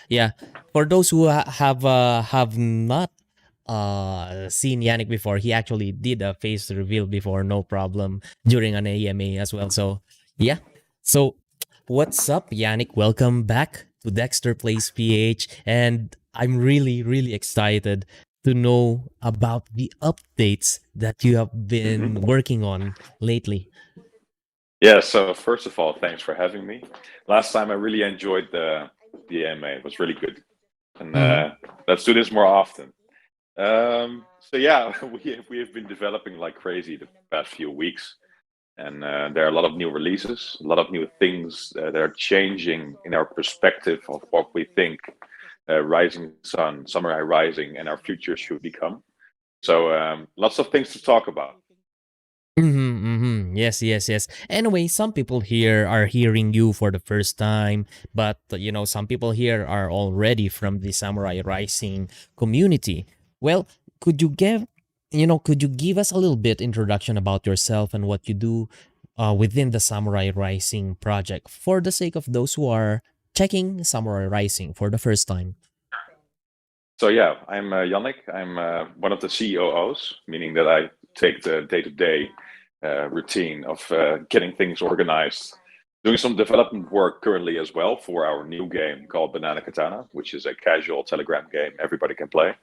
Yeah, for those who have not seen Yannick before, he actually did a face reveal before, no problem, during an AMA as well. So yeah, so what's up, Yannick? Welcome back to Dexter Plays PH, and I'm really excited to know about the updates that you have been hmm working on lately. Yeah, so first of all, thanks for having me. Last time I really enjoyed the AMA. It was really good. And Mm-hmm. let's do this more often. So yeah, we have been developing like crazy the past few weeks, and there are a lot of new releases, a lot of new things that are changing in our perspective of what we think Rising Sun, Samurai Rising, and our future should become. So lots of things to talk about. Yes, yes, yes. Anyway, some people here are hearing you for the first time, but some people here are already from the Samurai Rising community. Well, could you give us a little bit introduction about yourself and what you do within the Samurai Rising project for the sake of those who are checking Samurai Rising for the first time? So yeah, I'm Yannick. I'm one of the COOs, meaning that I take the day-to-day routine of getting things organized, doing some development work currently as well for our new game called Banana Katana, which is a casual Telegram game everybody can play.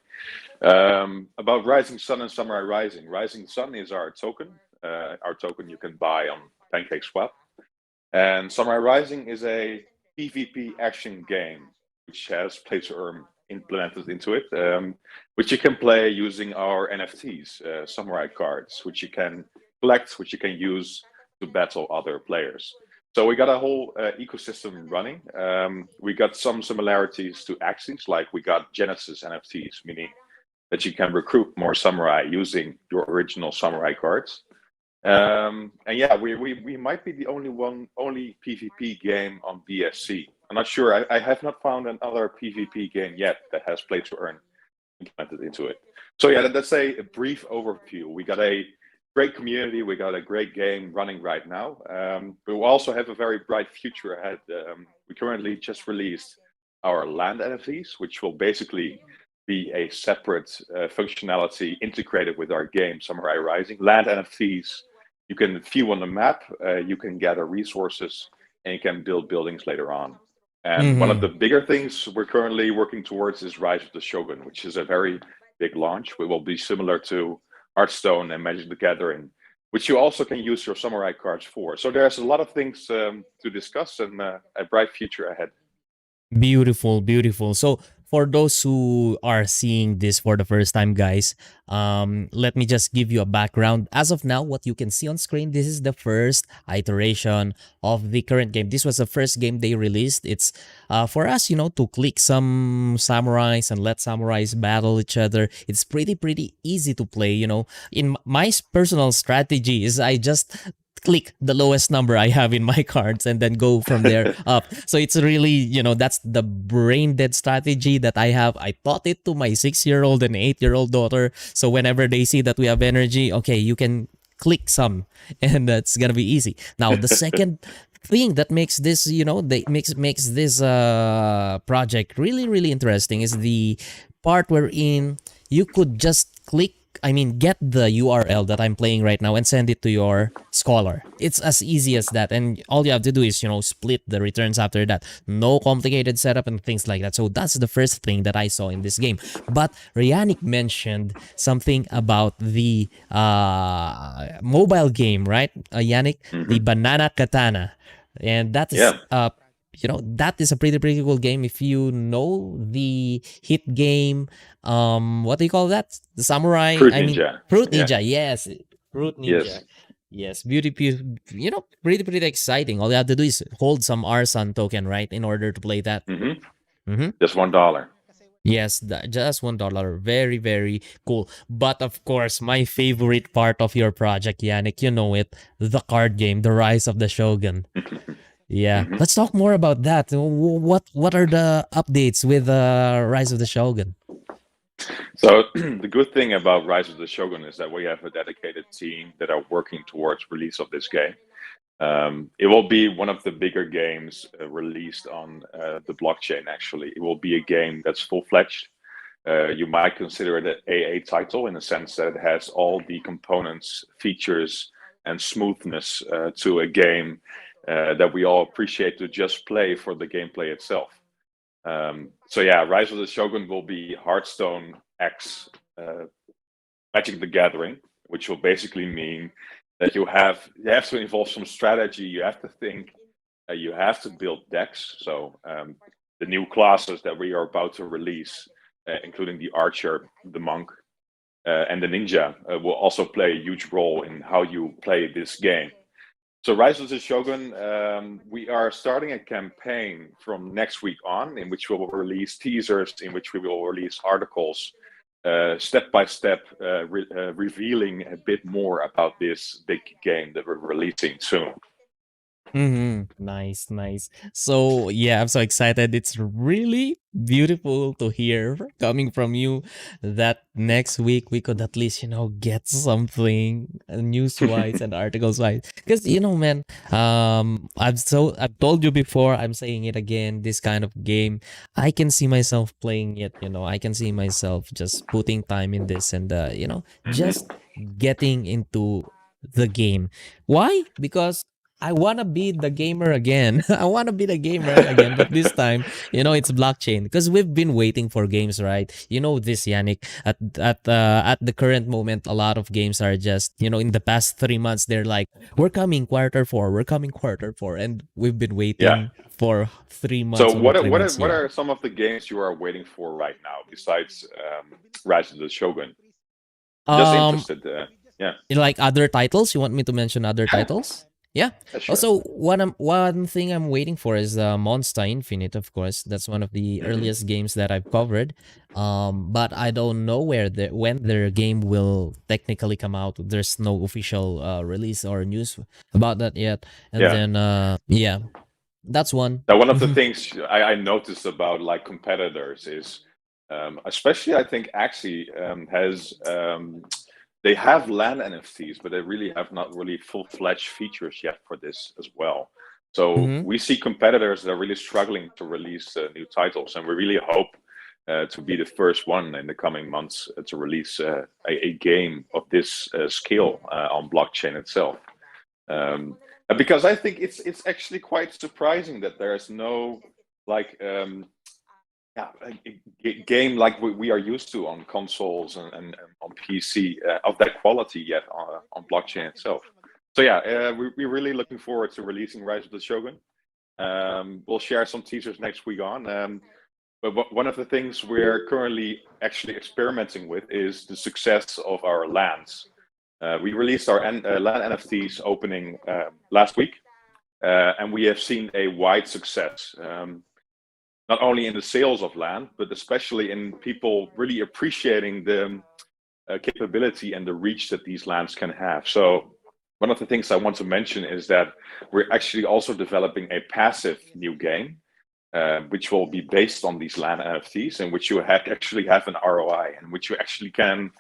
About Rising Sun and Samurai Rising. Rising Sun is our token. Our token you can buy on PancakeSwap. And Samurai Rising is a PvP action game which has play to earn implemented into it, which you can play using our NFTs, Samurai cards, which you can collect, which you can use to battle other players. So we got a whole ecosystem running. We got some similarities to Axis, like we got Genesis NFTs, meaning that you can recruit more samurai using your original samurai cards. And yeah, we might be the only PvP game on BSC. I'm not sure. I have not found another PvP game yet that has play to earn implemented into it. So yeah, that's a brief overview. We got a great community. We got a great game running right now. But we also have a very bright future ahead. We currently just released our land NFTs, which will basically be a separate functionality integrated with our game Samurai Rising. Land NFTs you can view on the map, you can gather resources, and you can build buildings later on. And one of Mm-hmm. the bigger things we're currently working towards is Rise of the Shogun, which is a very big launch. It will be similar to Hearthstone and Magic the Gathering, which you also can use your samurai cards for. So there's a lot of things to discuss and a bright future ahead. Beautiful, beautiful. So for those who are seeing this for the first time, guys, let me just give you a background. As of now, what you can see on screen, this is the first iteration of the current game. This was the first game they released. It's for us, to click some samurais and let samurais battle each other. It's pretty easy to play. In my personal strategy is I just click the lowest number I have in my cards and then go from there up. So it's really, that's the brain dead strategy that I have. I taught it to my 6 year old and 8 year old daughter. So whenever they see that we have energy, okay, you can click some and that's gonna be easy. Now the second thing that makes this, they makes this project really interesting is the part wherein you could just get the URL that I'm playing right now and send it to your scholar. It's as easy as that. And all you have to do is, split the returns after that. No complicated setup and things like that. So that's the first thing that I saw in this game. But Yannick mentioned something about the mobile game, right? Yannick, the hmm Banana Katana. And that is Yeah, that is a pretty cool game. If you know the hit game, what do you call that, the samurai, Fruit I mean, Ninja. Fruit Yeah, Ninja. Yes, Fruit Ninja. yes. Yes, pretty exciting. All you have to do is hold some Arson token, right, in order to play that. hmm Mm-hmm. Just $1. Yes, just $1. Very cool. But of course, my favorite part of your project, Yannick, you know it, the card game, The Rise of the Shogun. Yeah, hmm let's talk more about that. What are the updates with Rise of the Shogun? So the good thing about Rise of the Shogun is that we have a dedicated team that are working towards release of this game. It will be one of the bigger games released on the blockchain. Actually, it will be a game that's full-fledged. You might consider it an AA title in the sense that it has all the components, features, and smoothness to a game that we all appreciate to just play for the gameplay itself. So yeah, Rise of the Shogun will be Hearthstone X Magic the Gathering, which will basically mean that you have to involve some strategy. You have to think. You have to build decks. So the new classes that we are about to release, including the archer, the monk, and the ninja, will also play a huge role in how you play this game. So Rise of the Shogun, we are starting a campaign from next week on, in which we will release teasers, in which we will release articles, step by step, revealing a bit more about this big game that we're releasing soon. Nice, nice. So yeah, I'm so excited. It's really beautiful to hear coming from you that next week we could at least, get something news wise and articles wise. Because man, I've told you before, I'm saying it again, this kind of game, I can see myself playing it, I can see myself just putting time in this and just getting into the game. Why? Because I want to be the gamer again. I want to be the gamer again, but this time, it's blockchain because we've been waiting for games, right? You know this, Yannick. At the current moment, a lot of games are just, in the past 3 months, they're like, we're coming quarter 4, we're coming quarter 4, and we've been Yeah. waiting for 3 months, So over what are, three what are months. what Yeah. are some of the games you are waiting for right now besides Rise of the Shogun? Just Um, interested. Yeah. like other titles, you want me to mention other Yeah. titles? Yeah. Sure. Also, one thing I'm waiting for is Monster Infinite. Of course, that's one of the Hmm. earliest games that I've covered. But I don't know when their game will technically come out. There's no official release or news about that yet. And Yeah. then yeah, that's one. Now, one of the Mhm. things I noticed about like competitors is, especially I think Axie has they have land NFTs, but they really have not really full-fledged features yet for this as well. So Mhm. we see competitors that are really struggling to release new titles, and we really hope to be the first one in the coming months to release a game of this scale on blockchain itself. Because I think it's actually quite surprising that there's no like yeah, a game like we are used to on consoles and on PC of that quality yet on blockchain itself. So yeah, we're really looking forward to releasing Rise of the Shogun. We'll share some teasers next week on. But one of the things we're currently actually experimenting with is the success of our lands. We released our LAN NFTs opening last week, and we have seen a wide success, not only in the sales of LAN, but especially in people really appreciating the capability and the reach that these LANs can have. So one of the things I want to mention is that we're actually also developing a passive new game, which will be based on these LAN NFTs, in which you actually have an ROI, and which you actually can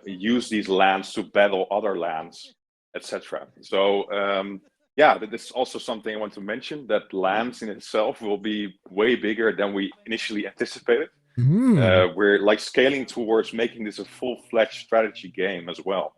use these LANs to battle other LANs, etc. So yeah, this is also something I want to mention, that LANs in itself will be way bigger than we initially anticipated. Hmm. We're like scaling towards making this a full-fledged strategy game as well.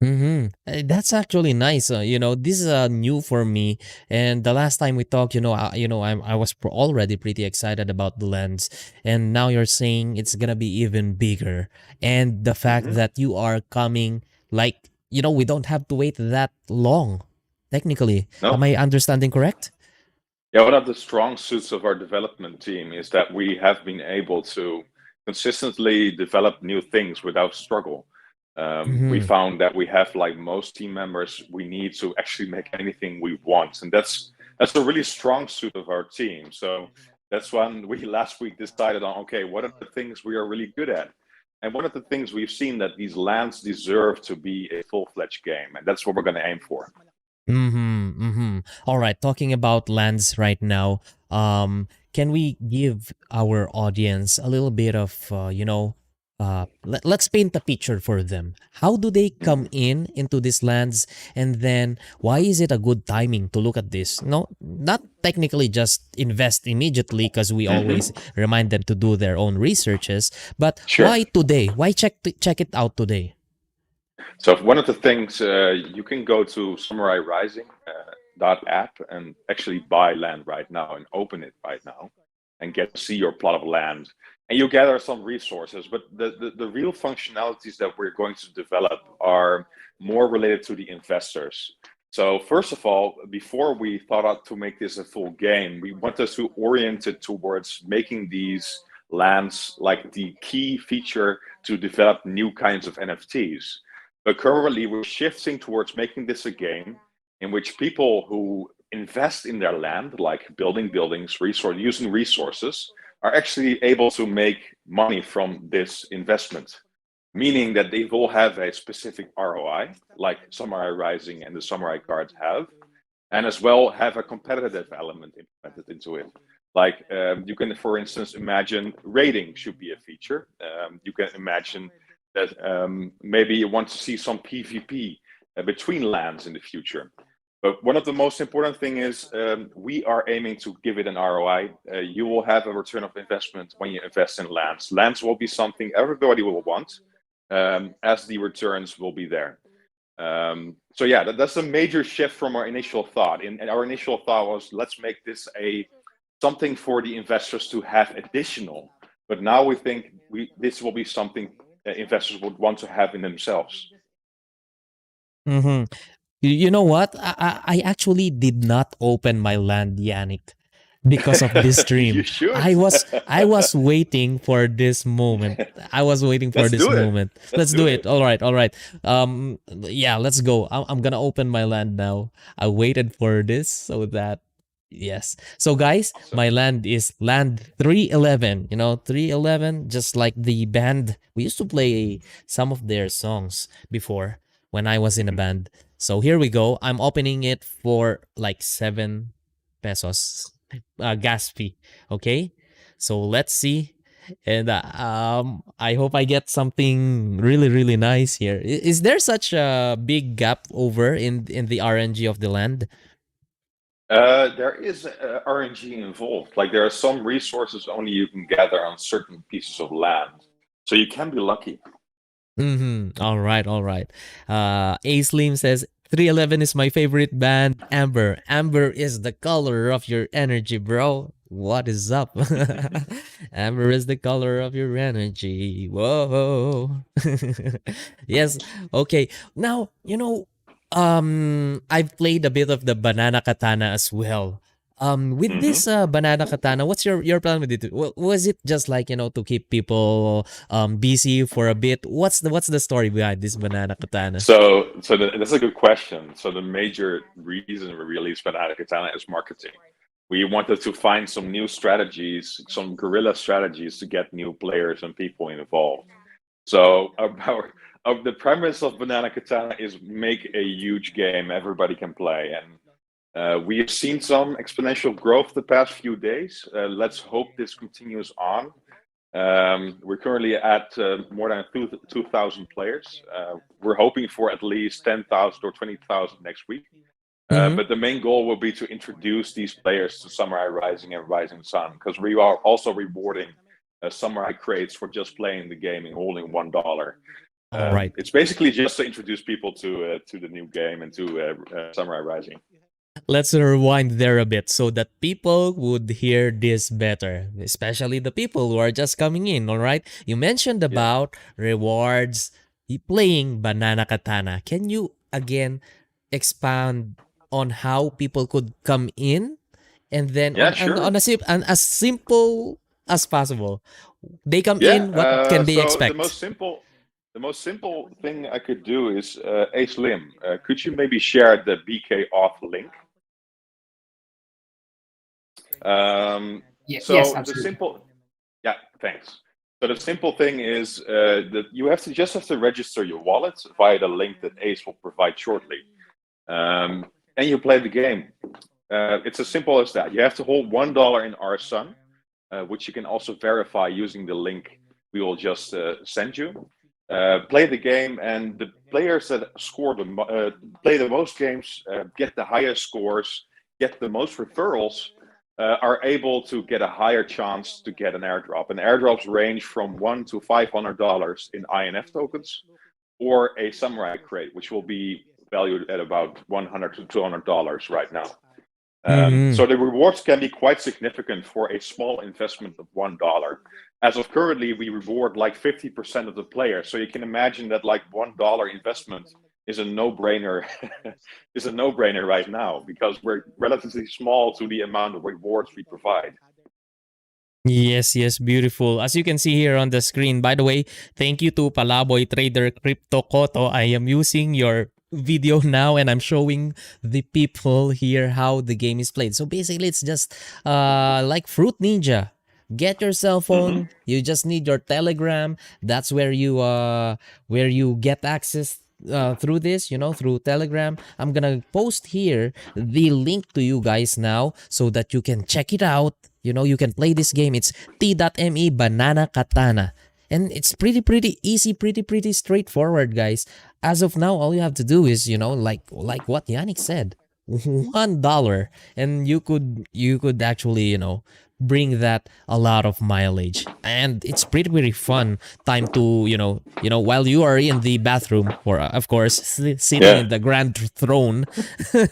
That's actually nice. This is new for me. And the last time we talked, I was already pretty excited about the lens, and now you're saying it's gonna be even bigger. And the fact Hmm. that you are coming, like, we don't have to wait that long. Technically, am No. I understanding correct? Yeah, one of the strong suits of our development team is that we have been able to consistently develop new things without struggle. We Mm-hmm. found that we have, like most team members, we need to actually make anything we want, and that's a really strong suit of our team. So that's when we last week decided on, okay, what are the things we are really good at? And one of the things we've seen, that these lands deserve to be a full-fledged game, and that's what we're going to aim for. All right, talking about lands right now, can we give our audience a little bit of, let's paint a picture for them. How do they come Mhm. in into these lands, and then why is it a good timing to look at this? No, not technically just invest immediately because we Mhm. always remind them to do their own researches, but Sure. why today? Why check it out today? So one of the things you can go to Samurai Rising app and actually buy land right now and open it right now and get to see your plot of land. And you gather some resources, but the real functionalities that we're going to develop are more related to the investors. So first of all, before we thought out to make this a full game, we wanted to orient it towards making these lands like the key feature to develop new kinds of NFTs. But currently, we're shifting towards making this a game in which people who invest in their land, like building buildings, using resources, are actually able to make money from this investment, meaning that they will have a specific ROI, like Samurai Rising and the Samurai cards have, and as well have a competitive element implemented into it. Like you can, for instance, imagine rating should be a feature. You can imagine that maybe you want to see some PvP between lands in the future. But one of the most important thing is we are aiming to give it an ROI. You will have a return of investment when you invest in lands. Lands will be something everybody will want, as the returns will be there. So yeah, that's a major shift from our initial thought. And our initial thought was, let's make this a something for the investors to have additional. But now we think this will be something investors would want to have in themselves. Mm-hmm. You know what? I actually did not open my land, Yannick, because of this You stream. should. I was waiting for this moment. I was waiting for Let's this do it. moment. Let's Let's do do it. it. All right, all right. Yeah, let's go. I'm gonna open my land now. I waited for this so that yes. So guys, Awesome. my land is land 311. You know, 311, just like the band. We used to play some of their songs before when I was in a Mhm. band. So here we go. I'm opening it for like 7 pesos gas fee. Okay. So let's see. And I hope I get something really, really nice here. Is there such a big gap over in the RNG of the land? There is RNG involved. Like there are some resources only you can gather on certain pieces of land, so you can be lucky. Mm-hmm. All right, all right. A Slim says 311 is my favorite band. Amber. Amber is the color of your energy, bro. What is up? Amber is the color of your energy. Whoa. Yes. Okay. Now, I've played a bit of the banana katana as well. With Hmm. this banana katana, what's your plan with it? Was it just like, to keep people busy for a bit? What's the story behind this banana katana? That's a good question. So the major reason we released Banana Katana is marketing. We wanted to find some new strategies, some guerrilla strategies to get new players and people involved. So the premise of Banana Katana is make a huge game everybody can play, and we have seen some exponential growth the past few days. Let's hope this continues on. We're currently at more than 2,000 players. We're hoping for at least 10,000 or 20,000 next week. Mm-hmm. But the main goal will be to introduce these players to Samurai Rising and Rising Sun, because we are also rewarding Samurai crates for just playing the game and holding $1. All right. It's basically just to introduce people to the new game and to Samurai Rising. Let's rewind there a bit so that people would hear this better, especially the people who are just coming in, all right? You mentioned Yeah. about rewards, playing Banana Katana. Can you again expand on how people could come in and then Yeah, on sure. as simple as possible. They come Yeah. in, what can they So expect? the most simple thing I could do is A Slim. Could you maybe share the BK off link? Um, Yes, so the absolutely. simple, yeah, thanks. So the simple thing is that you have to register your wallet via the link that Ace will provide shortly, and you play the game. It's as simple as that. You have to hold $1 in our Sun, which you can also verify using the link we will just send you. Play the game, and the players that score play the most games, get the highest scores, get the most referrals, are able to get a higher chance to get an airdrop. And airdrops range from $1 to $500 in INF tokens, or a samurai crate, which will be valued at about $100 to $200 right now. Mm-hmm. So the rewards can be quite significant for a small investment of $1. As of currently, we reward like 50% of the players. So you can imagine that like $1 investment is a no-brainer is a no-brainer right now, because we're relatively small to the amount of rewards we provide. Yes, yes, beautiful. As you can see here on the screen, by the way, thank you to Palaboy Trader Crypto Koto. I am using your video now and I'm showing the people here how the game is played. So basically it's just like Fruit Ninja. Get your cell Mm-hmm. phone, you just need your Telegram. That's where you get access through this, through Telegram. I'm gonna post here the link to you guys now so that you can check it out. You can play this game. It's T.me Banana Katana. And it's pretty easy, pretty straightforward, guys. As of now, all you have to do is, like what Yannick said, $1, and you could actually, bring that a lot of mileage, and it's pretty fun time to while you are in the bathroom, or of course sitting Yeah. in the grand throne, in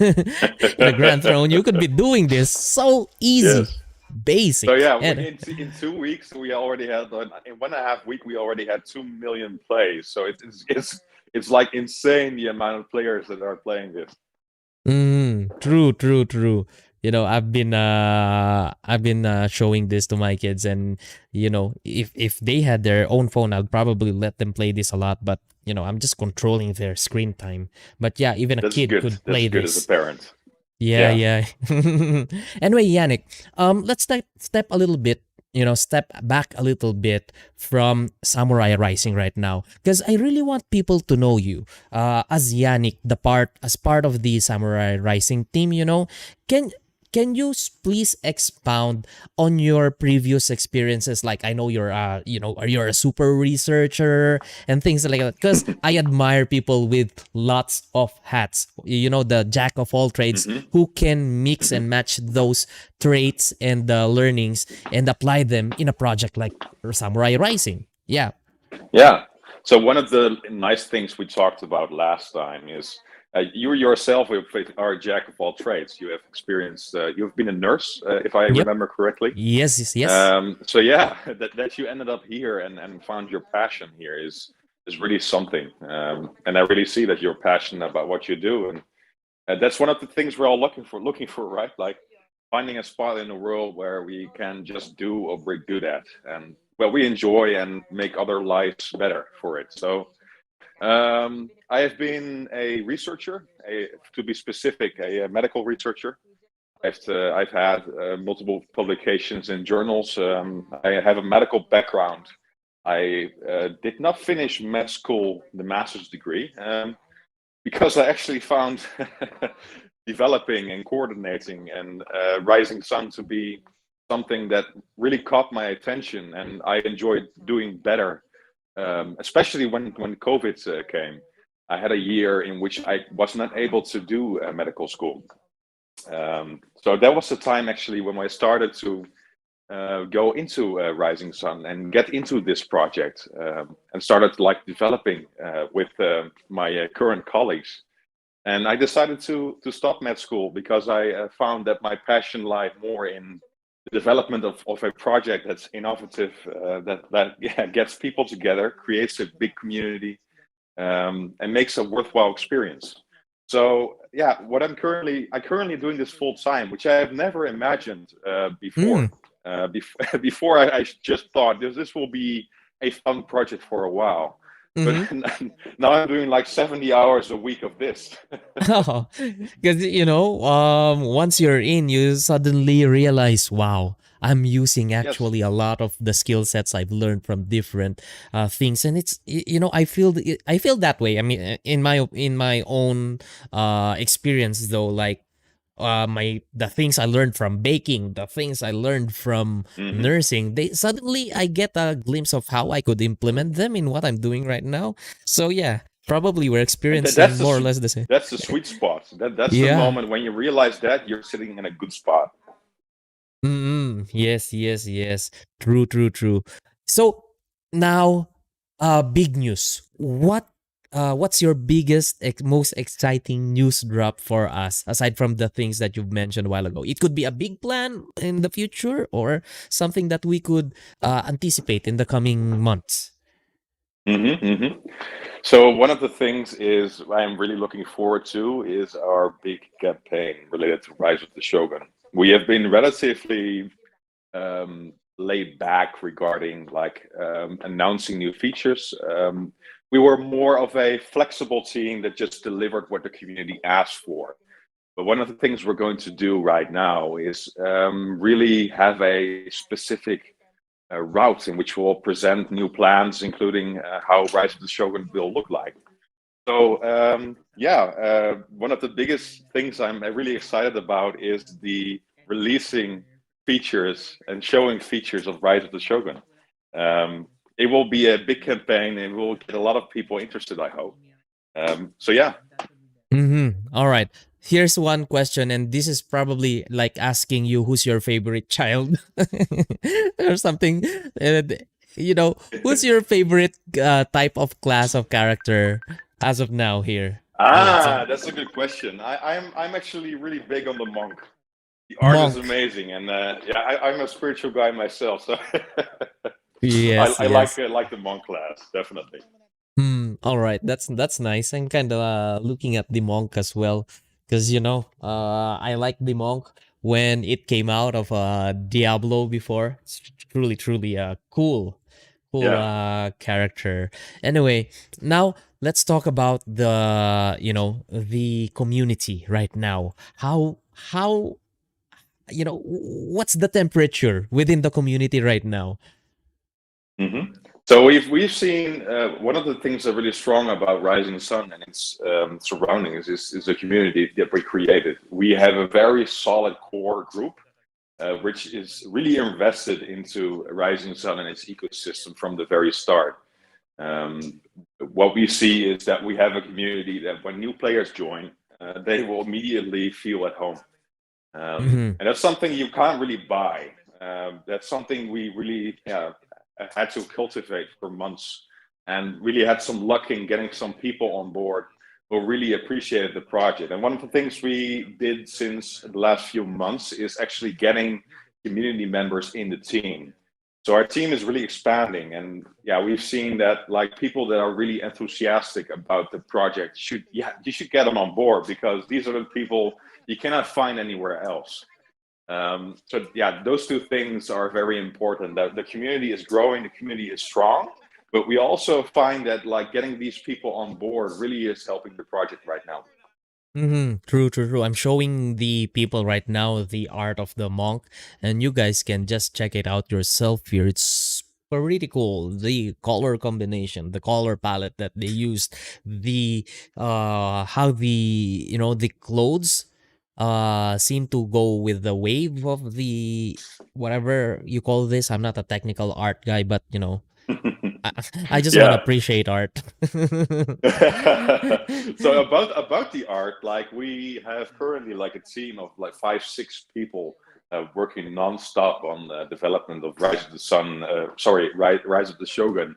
the grand throne, you could be doing this so easy, Yes. So basic, yeah, and in 2 weeks we already had in 1.5 week we already had 2 million plays. So it's like insane the amount of players that are playing this. True. I've been showing this to my kids, and if they had their own phone, I'd probably let them play this a lot. But I'm just controlling their screen time. But yeah, even a That's kid good. could That's play good as a this. parent. Yeah, Yeah. yeah. Anyway, Yannick, let's step a little bit, step back a little bit from Samurai Rising right now, because I really want people to know you, as Yannick, as part of the Samurai Rising team. Can can you please expound on your previous experiences? Like, I know you're a super researcher and things like that. Because I admire people with lots of hats. The jack of all trades Hmm. who can mix Hmm. and match those traits and learnings and apply them in a project like Samurai Rising. Yeah. Yeah. So one of the nice things we talked about last time is you yourself are a jack of all trades. You have experienced. You've been a nurse, if I Yep. remember correctly. Yes. So yeah, that you ended up here and found your passion here is really something. And I really see that you're passionate about what you do, and that's one of the things we're all looking for, right? Like finding a spot in the world where we can just do what we're good at and what we enjoy and make other lives better for it. So I have been a researcher, to be specific, a medical researcher. I've had multiple publications in journals. I have a medical background. I did not finish med school, the master's degree, because I actually found developing and coordinating and Rising Sun to be something that really caught my attention, and I enjoyed doing better, especially when COVID came. I had a year in which I was not able to do medical school. So that was the time actually when I started to go into Rising Sun and get into this project, and started like developing with my current colleagues. And I decided to stop med school because I found that my passion lied more in the development of a project that's innovative, that yeah, gets people together, creates a big community, and makes a worthwhile experience. So yeah, I'm currently doing this full time, which I have never imagined before. Mm. Before I just thought this will be a fun project for a while, but Mm-hmm. now I'm doing like 70 hours a week of this. Oh, because once you're in, you suddenly realize, wow, I'm using Yes. actually a lot of the skill sets I've learned from different things, and I feel that way. I mean, in my own experience though, like the things I learned from baking, the things I learned from Hmm. nursing, they suddenly I get a glimpse of how I could implement them in what I'm doing right now. So yeah, probably we're And experiencing more or less the same. that's the sweet spot. That's the Yeah. moment when you realize that you're sitting in a good spot. Yes, yes, yes. True, true, true. So now, big news. What's your most exciting news drop for us aside from the things that you've mentioned a while ago? It could be a big plan in the future or something that we could anticipate in the coming months. Hmm. Hmm. So one of the things is I'm really looking forward to is our big campaign related to Rise of the Shogun. We have been relatively laid back regarding announcing new features. We were more of a flexible team that just delivered what the community asked for. But one of the things we're going to do right now is really have a specific route in which we'll present new plans, including how Rise of the Shogun will look like. So one of the biggest things I'm really excited about is the releasing features and showing features of Rise of the Shogun. Um, it will be a big campaign and we'll get a lot of people interested, I hope. So yeah. All right. Here's one question, and this is probably like asking you who's your favorite child or something. And, who's your favorite type of class of character as of now here? So, That's a good question. I'm actually really big on the monk. The art is monk. amazing, and I'm a spiritual guy myself, so Yes, I yes. like the monk class definitely. All right. That's nice. I'm kind of looking at the monk as well, because I like the monk when it came out of Diablo before. It's truly, truly cool Yeah. character. Anyway, now let's talk about the community right now. How what's the temperature within the community right now? Hmm. So we've seen one of the things that are really strong about Rising Sun and its surroundings is the community that we created. We have a very solid core group, which is really invested into Rising Sun and its ecosystem from the very start. Um, what we see is that we have a community that when new players join, they will immediately feel at home. Mm-hmm. And that's something you can't really buy. That's something we really had to cultivate for months and really had some luck in getting some people on board who really appreciated the project. And one of the things we did since the last few months is actually getting community members in the team. So our team is really expanding, and yeah, we've seen that like people that are really enthusiastic about the project you should get them on board because these are the people you cannot find anywhere else. So yeah, those two things are very important. That the community is growing, the community is strong, but we also find that like getting these people on board really is helping the project right now. True, true, true. I'm showing the people right now the art of the monk, and you guys can just check it out yourself here. It's pretty cool. The color combination, the color palette that they used, the how the clothes seem to go with the wave of the whatever you call this. I'm not a technical art guy, but I, I just want to Yeah. appreciate art. So about the art, like we have currently like a team of like 5 6 people working nonstop on the development of Rise of the Sun. Sorry, Rise of the Shogun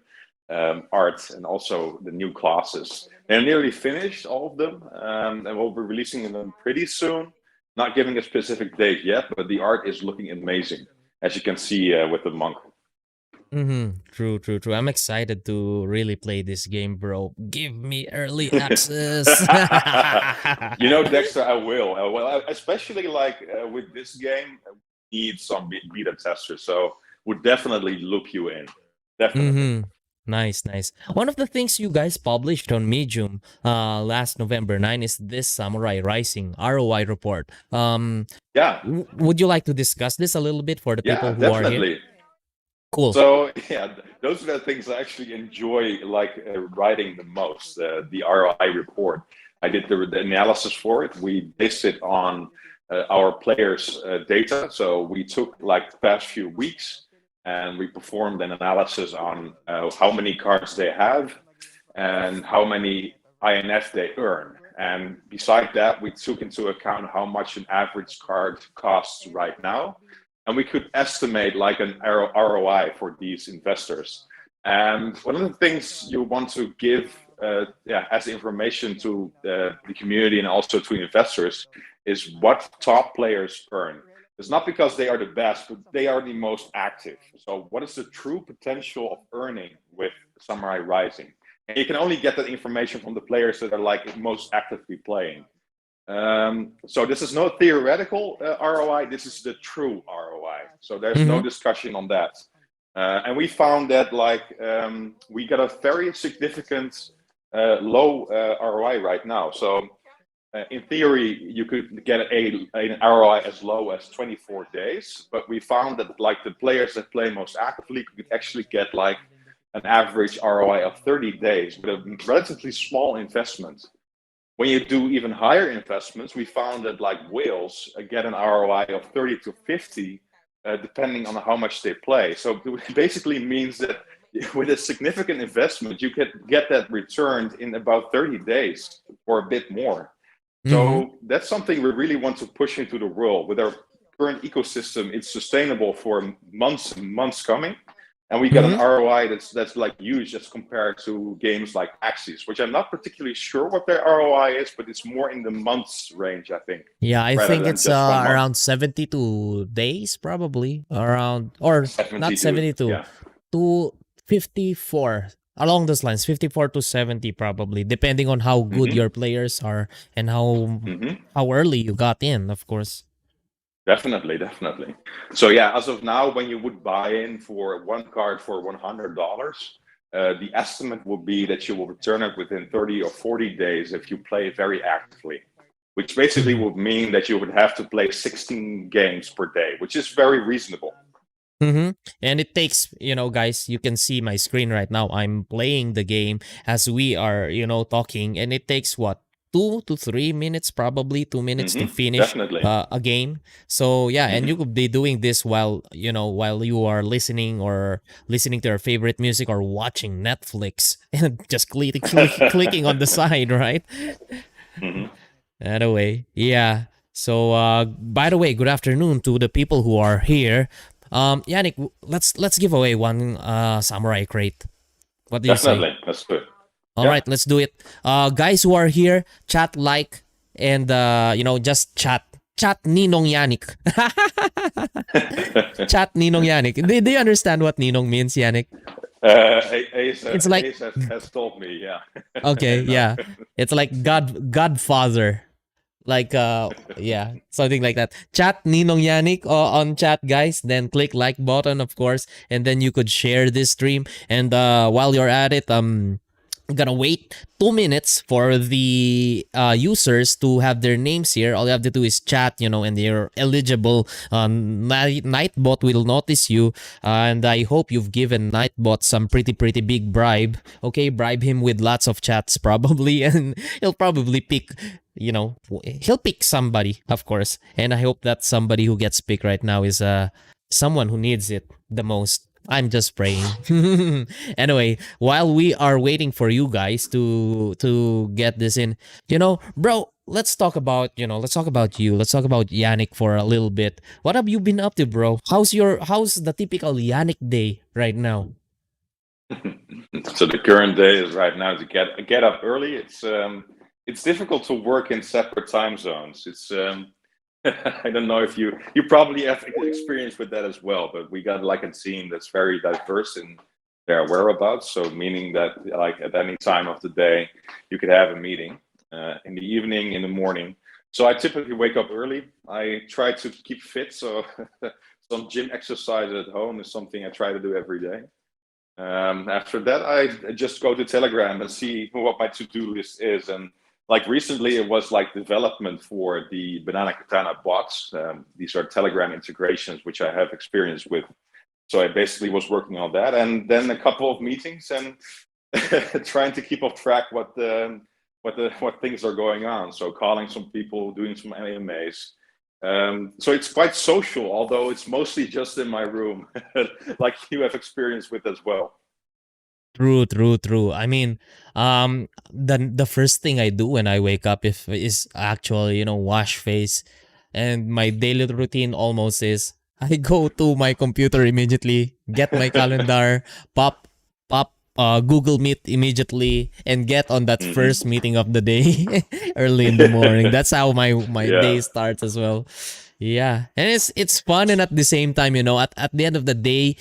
art and also the new classes. They're nearly finished, all of them, and we'll be releasing them pretty soon. Not giving a specific date yet, but the art is looking amazing, as you can see with the monk. True, true, true. I'm excited to really play this game, bro. Give me early access. You know, Dexter, I will. Especially like with this game, we need some beta testers. So would definitely loop you in. Definitely. mm-hmm. Nice, nice. One of the things you guys published on Medium last November 9 is this Samurai Rising ROI report. Yeah, Would you like to discuss this a little bit for the people yeah, who are here? definitely. Cool. So yeah, those are the things I actually enjoy like writing the most. The ROI report. I did the analysis for it. We based it on our players' data. So we took like the past few weeks and we performed an analysis on how many cards they have and how many INF they earn. And beside that, we took into account how much an average card costs right now. And we could estimate like an ROI for these investors. And one of the things you want to give as information to the community and also to investors is what top players earn. It's not because they are the best, but they are the most active. So what is the true potential of earning with Samurai Rising? And you can only get that information from the players that are like most actively playing. So this is no theoretical ROI, this is the true ROI. So there's no discussion on that. And we found that like we got a very significant low ROI right now. So in theory, you could get an ROI as low as 24 days, but we found that like the players that play most actively could actually get like an average ROI of 30 days with a relatively small investment. When you do even higher investments, we found that like whales get an ROI of 30 to 50, depending on how much they play. So it basically means that with a significant investment, you could get that returned in about 30 days or a bit more. So that's something we really want to push into the world. With our current ecosystem, it's sustainable for months and months coming. And we get an ROI that's like huge as compared to games like Axis, which I'm not particularly sure what their ROI is, but it's more in the months range, I think. Yeah, I rather think than it's just 1 month. around 72 days probably. Around, or 72, not 72, yeah. to 54. Along those lines, 54 to 70 probably, depending on how good your players are and how early you got in, of course. Definitely. So yeah, as of now, when you would buy in for one card for $100, the estimate would be that you will return it within 30 or 40 days if you play very actively, which basically would mean that you would have to play 16 games per day, which is very reasonable. And it takes, guys, you can see my screen right now. I'm playing the game as we are, talking, and it takes what? 2 to 3 minutes, probably 2 minutes to finish Definitely. a game. So yeah, and you could be doing this while you are listening to your favorite music or watching Netflix and just clicking on the side, right? Anyway, yeah. So by the way, good afternoon to the people who are here. Yannick, let's give away one samurai crate. What do you say? Definitely, that's good. All right, let's do it. Guys who are here, chat like and just chat Ninong Yannick. Chat Ninong Yannick. Do you understand what Ninong means, Yannick? It's like Ace has told me, yeah. Okay, yeah. It's like Godfather. Like yeah, something like that. Chat Ninong Yannick on chat, guys, then click like button, of course, and then you could share this stream. And while you're at it, I'm gonna wait 2 minutes for the users to have their names here. All you have to do is chat, and you're eligible. Nightbot will notice you, and I hope you've given Nightbot some pretty big bribe. Okay, bribe him with lots of chats probably, and he'll probably pick. He'll pick somebody, of course, and I hope that somebody who gets picked right now is someone who needs it the most. I'm just praying. Anyway, while we are waiting for you guys to get this in, bro, let's talk about you. Let's talk about Yannick for a little bit. What have you been up to, bro? How's the typical Yannick day right now? So the current day is right now to get up early. It's difficult to work in separate time zones. It's I don't know if you probably have experience with that as well, but we got like a team that's very diverse in their whereabouts. So meaning that like at any time of the day, you could have a meeting in the evening, in the morning. So I typically wake up early. I try to keep fit. So some gym exercise at home is something I try to do every day. After that, I just go to Telegram and see what my to-do list is. And like recently, it was like development for the Banana Katana bots. These are Telegram integrations, which I have experience with. So I basically was working on that, and then a couple of meetings and trying to keep up track what things are going on. So calling some people, doing some AMAs, So it's quite social, although it's mostly just in my room, like you have experience with as well. True, true, true. I mean, the first thing I do when I wake up if is actually, wash face, and my daily routine almost is I go to my computer immediately, get my calendar, pop Google Meet immediately, and get on that first Hmm. meeting of the day early in the morning. That's how my Yeah. day starts as well. Yeah, and it's fun, and at the same time, at the end of the day,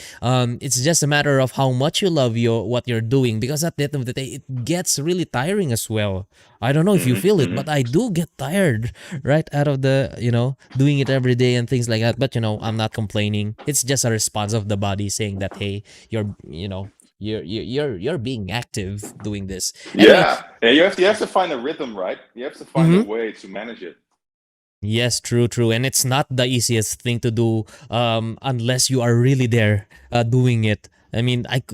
it's just a matter of how much you love what you're doing, because at the end of the day it gets really tiring as well. I don't know if you Hmm. feel it, Hmm. but I do get tired right out of the doing it every day and things like that. But I'm not complaining. It's just a response of the body saying that, hey, you're being active doing this anyway. Yeah. Yeah. You have to find a rhythm, right? You have to find a Mm-hmm. way to manage it. Yes, true, true. And it's not the easiest thing to do unless you are really there doing it. I mean, at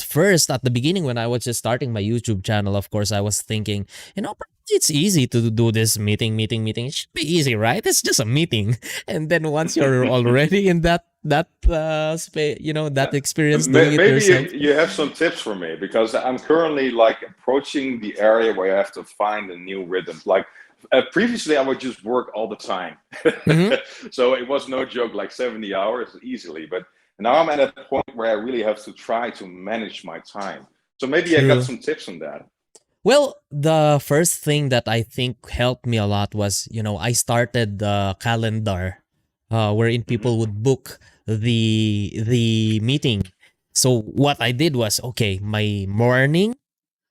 first, at the beginning, when I was just starting my YouTube channel, of course, I was thinking, probably it's easy to do this meeting. It should be easy, right? It's just a meeting. And then once you're already in that experience doing it Maybe you, yourself. you have some tips for me because I'm currently like approaching the area where I have to find a new rhythm. Like previously, I would just work all the time, Mm-hmm. so it was no joke, like 70 hours easily. But now I'm at a point where I really have to try to manage my time. So maybe I got True. some tips on that. Well, the first thing that I think helped me a lot was, I started the calendar, wherein people Hmm. would book the meeting. So what I did was, okay, my morning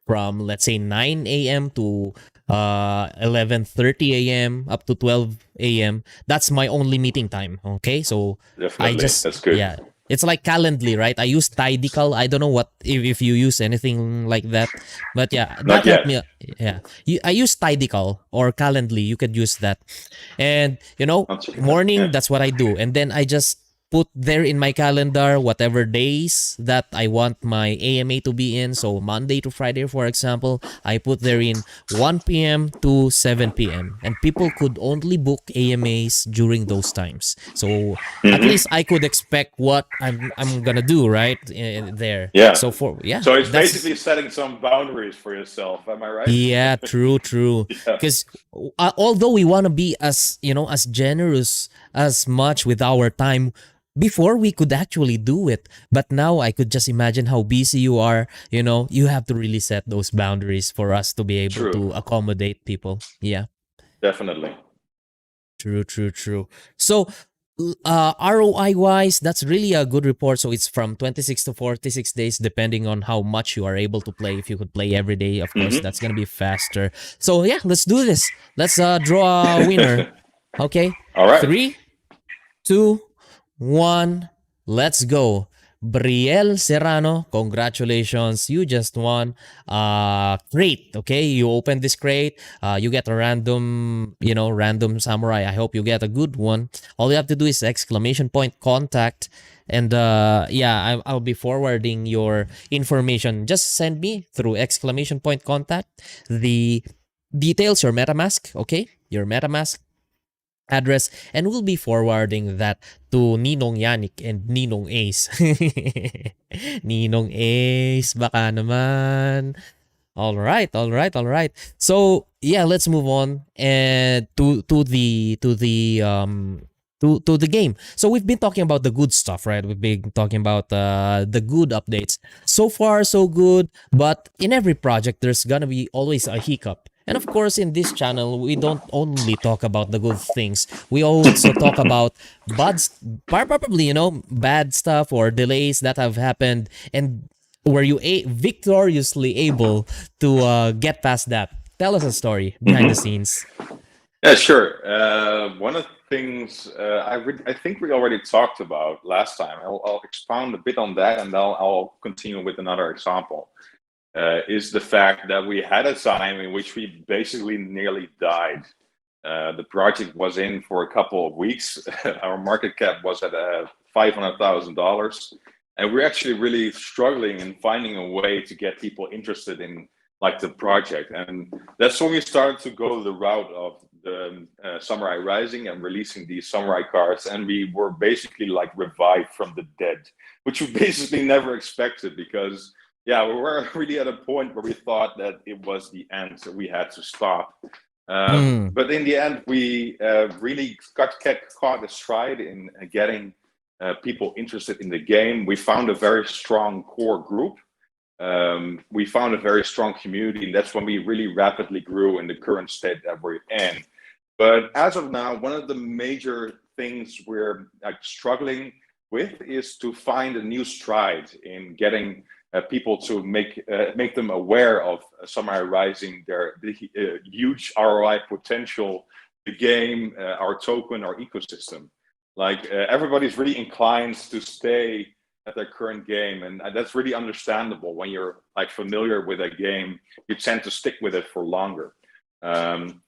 from, let's say, 9 a.m. to 11:30 a.m. up to 12 a.m. That's my only meeting time. Okay, so I Definitely, just that's good. yeah, it's like Calendly, right? I use Tidical. I don't know what if you use anything like that, but yeah, Not that helped me. yet. Yeah, I use Tidical or Calendly. You could use that, and I'll check it out. morning. Yeah. That's what I do, and then I just put there in my calendar whatever days that I want my AMA to be in. So Monday to Friday, for example, I put there in 1 p.m. to 7 p.m. And people could only book AMAs during those times. So at least Hmm. I could expect what I'm gonna do right there. Yeah. So for yeah, So it's that's basically setting some boundaries for yourself. Am I right? yeah, true, true. Yeah. Because although we want to be as generous as much with our time, before we could actually do it. But now I could just imagine how busy you are. You have to really set those boundaries for us to be able True. to accommodate people. Yeah. Definitely. True, true, true. So, ROI wise, that's really a good report. So it's from 26 to 46 days, depending on how much you are able to play. If you could play every day, of course, Hmm. that's gonna be faster. So yeah, let's do this. Let's draw a winner. Okay, All right. 3, 2, 1, let's go. Brielle Serrano, congratulations. You just won a crate. Okay, you open this crate. You get a random samurai. I hope you get a good one. All you have to do is exclamation point contact. And yeah, I'll be forwarding your information. Just send me through exclamation point contact the details, your MetaMask, okay? Your MetaMask address, and we'll be forwarding that to Ninong Yannick and Ninong Ace. Ninong Ace, baka naman. All right, all right, all right. So yeah, let's move on and to the game. So we've been talking about the good stuff, right? We've been talking about the good updates. So far, so good. But in every project, there's gonna be always a hiccup. And of course, in this channel, we don't only talk about the good things. We also talk about probably bad stuff or delays that have happened, and were you victoriously able to get past that? Tell us a story behind the Hmm. scenes. Yeah, sure. One of the things I think we already talked about last time. I'll expound a bit on that, and I'll continue with another example. Is the fact that we had a time in which we basically nearly died. The project was in for a couple of weeks. Our market cap was at $500,000, and we're actually really struggling in finding a way to get people interested in like the project. And that's when we started to go the route of the Samurai Rising and releasing these samurai cards, and we were basically like revived from the dead, which we basically never expected, because yeah, we were really at a point where we thought that it was the end, so we had to stop. Mm. But in the end, we really caught a stride in getting people interested in the game. We found a very strong core group. We found a very strong community, and that's when we really rapidly grew in the current state that we're in. But as of now, one of the major things we're like struggling with is to find a new stride in getting people to make them aware of Samurai Rising, the huge ROI potential, the game, our token, our ecosystem. Like everybody's really inclined to stay at their current game, and that's really understandable. When you're like familiar with a game, you tend to stick with it for longer.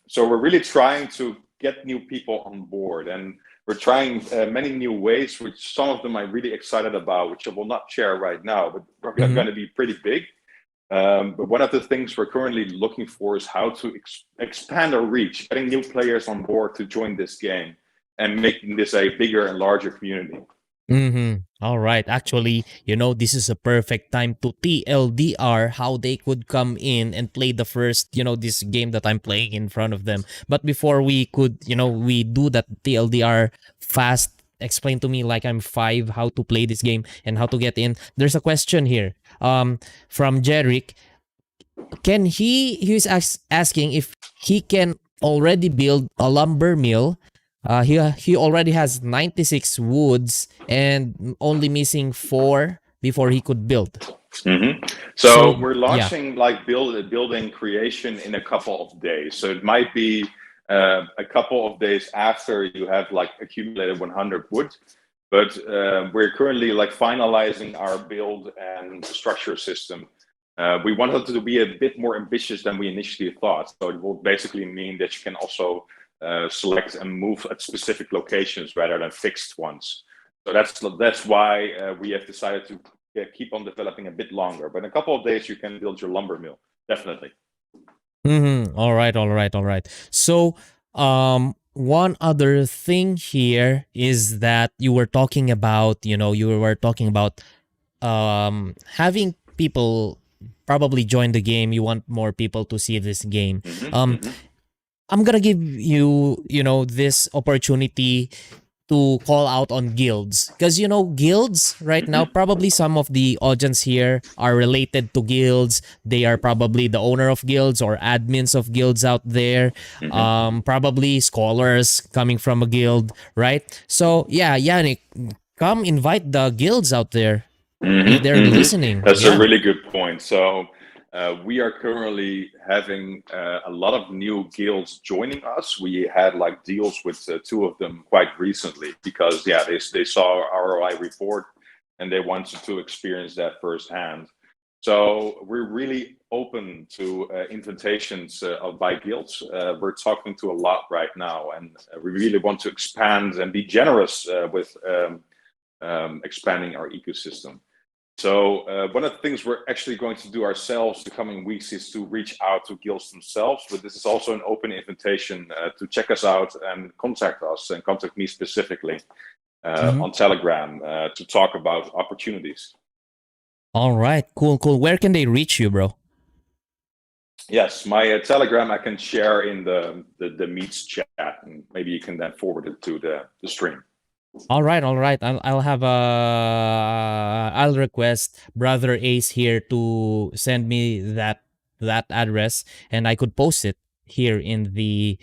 So we're really trying to get new people on board, and we're trying many new ways, which some of them I'm really excited about, which I will not share right now, but are going to be pretty big. But one of the things we're currently looking for is how to expand our reach, getting new players on board to join this game and making this a bigger and larger community. All right. Actually, this is a perfect time to TLDR how they could come in and play the first, this game that I'm playing in front of them. But before we could, we do that TLDR fast, explain to me like I'm 5 how to play this game and how to get in. There's a question here from Jerick. He's asking if he can already build a lumber mill. He already has 96 woods and only missing 4 before he could build. So we're launching like building creation in a couple of days. So it might be a couple of days after you have like accumulated 100 wood. But we're currently like finalizing our build and structure system. We wanted to be a bit more ambitious than we initially thought. So it will basically mean that you can also select and move at specific locations rather than fixed ones. So that's why we have decided to keep on developing a bit longer. But in a couple of days, you can build your lumber mill, definitely. All right. So, one other thing here is that you were talking about, having people probably join the game. You want more people to see this game. I'm gonna give you, this opportunity to call out on guilds, because guilds right now, probably some of the audience here are related to guilds. They are probably the owner of guilds or admins of guilds out there. Probably scholars coming from a guild, right? So yeah, Yannick, come invite the guilds out there if they're listening. That's a really good point. So we are currently having a lot of new guilds joining us. We had like deals with 2 of them quite recently because they saw our ROI report and they wanted to experience that firsthand. So we're really open to invitations by guilds. We're talking to a lot right now, and we really want to expand and be generous with expanding our ecosystem. So one of the things we're actually going to do ourselves the coming weeks is to reach out to guilds themselves, but this is also an open invitation to check us out and contact us and contact me specifically on Telegram to talk about opportunities. All right, cool. Where can they reach you, bro? Yes, my Telegram I can share in the Meets chat, and maybe you can then forward it to the stream. All right. I'll request Brother Ace here to send me that address, and I could post it here in the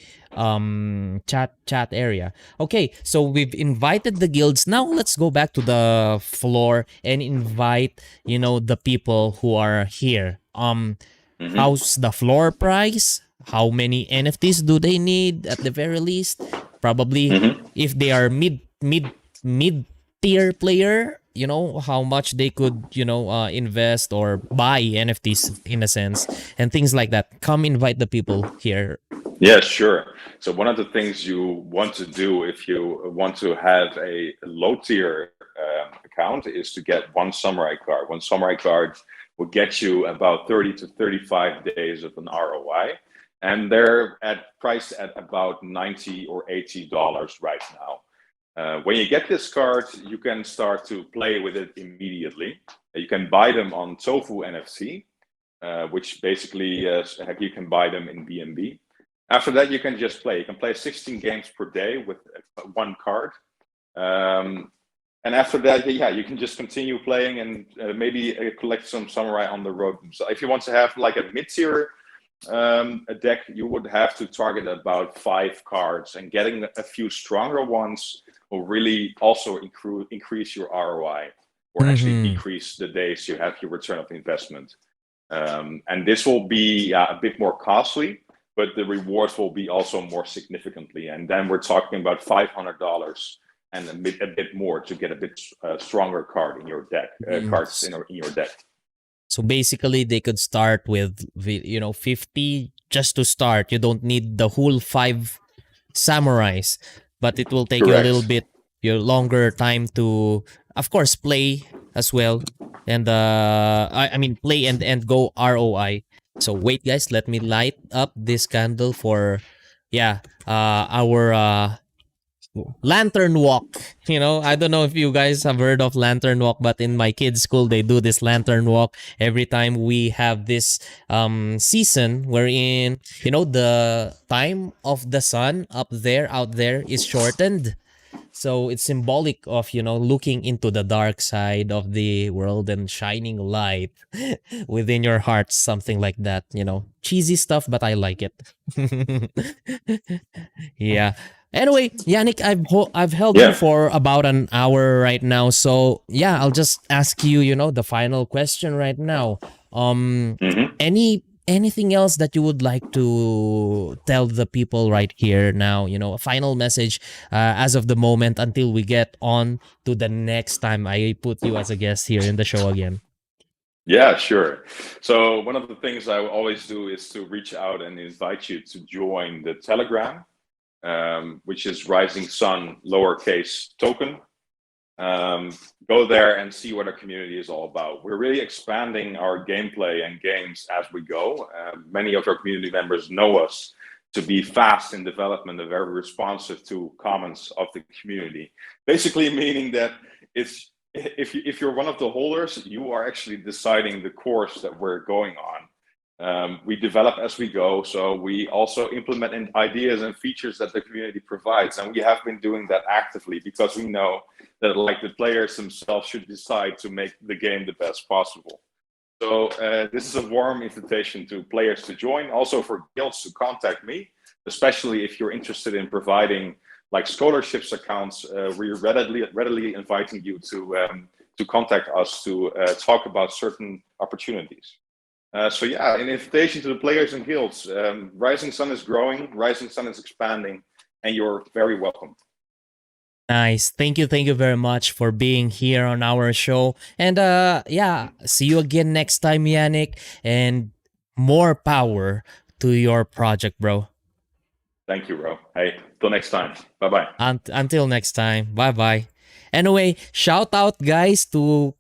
chat area. Okay, so we've invited the guilds. Now let's go back to the floor and invite the people who are here. How's the floor price? How many NFTs do they need at the very least? Probably if they are mid tier player, how much they could invest or buy NFTs in a sense, and things like that. Come invite the people here. Yeah, sure. So one of the things you want to do if you want to have a low tier account is to get one samurai card. One samurai card will get you about 30 to 35 days of an ROI. And they're priced at about $90 or $80 right now. When you get this card, you can start to play with it immediately. You can buy them on Tofu NFC, which basically you can buy them in BNB. After that, you can just play. You can play 16 games per day with one card. And after that, yeah, you can just continue playing and maybe collect some samurai on the road. So if you want to have like a mid-tier a deck, you would have to target about 5 cards, and getting a few stronger ones will really also increase your ROI, or actually decrease the days you have your return of investment. And this will be a bit more costly, but the rewards will be also more significantly. And then we're talking about $500 and a bit more to get a bit stronger card in your deck, cards in your deck. So basically, they could start with 50 just to start. You don't need the whole 5 samurais, but it will take you a little bit longer time to, of course, play as well, and I mean play and go ROI. So wait, guys, let me light up this candle for our lantern walk. I don't know if you guys have heard of lantern walk, but in my kids' school they do this lantern walk every time we have this season wherein the time of the sun out there is shortened. So it's symbolic of looking into the dark side of the world and shining light within your heart, something like that. Cheesy stuff, but I like it. Yeah. Anyway, Yannick, I've held you for about an hour right now, so yeah, I'll just ask you, the final question right now. Anything else that you would like to tell the people right here now? A final message as of the moment until we get on to the next time I put you as a guest here in the show again. Yeah, sure. So one of the things I always do is to reach out and invite you to join the Telegram, which is Rising Sun lowercase token. Go there and see what our community is all about. We're really expanding our gameplay and games as we go. Many of our community members know us to be fast in development and very responsive to comments of the community. Basically meaning that if you're one of the holders, you are actually deciding the course that we're going on. We develop as we go, so we also implement ideas and features that the community provides, and we have been doing that actively because we know that the players themselves should decide to make the game the best possible. So this is a warm invitation to players to join, also for guilds to contact me, especially if you're interested in providing scholarships accounts. We're readily inviting you to contact us to talk about certain opportunities. So yeah, an invitation to the players and guilds. Rising Sun is growing, Rising Sun is expanding, and you're very welcome. Nice. Thank you very much for being here on our show. And see you again next time, Yannick, and more power to your project, bro. Thank you, bro. Hey, till next time. Bye-bye. Until next time. Bye-bye. Anyway, shout out guys to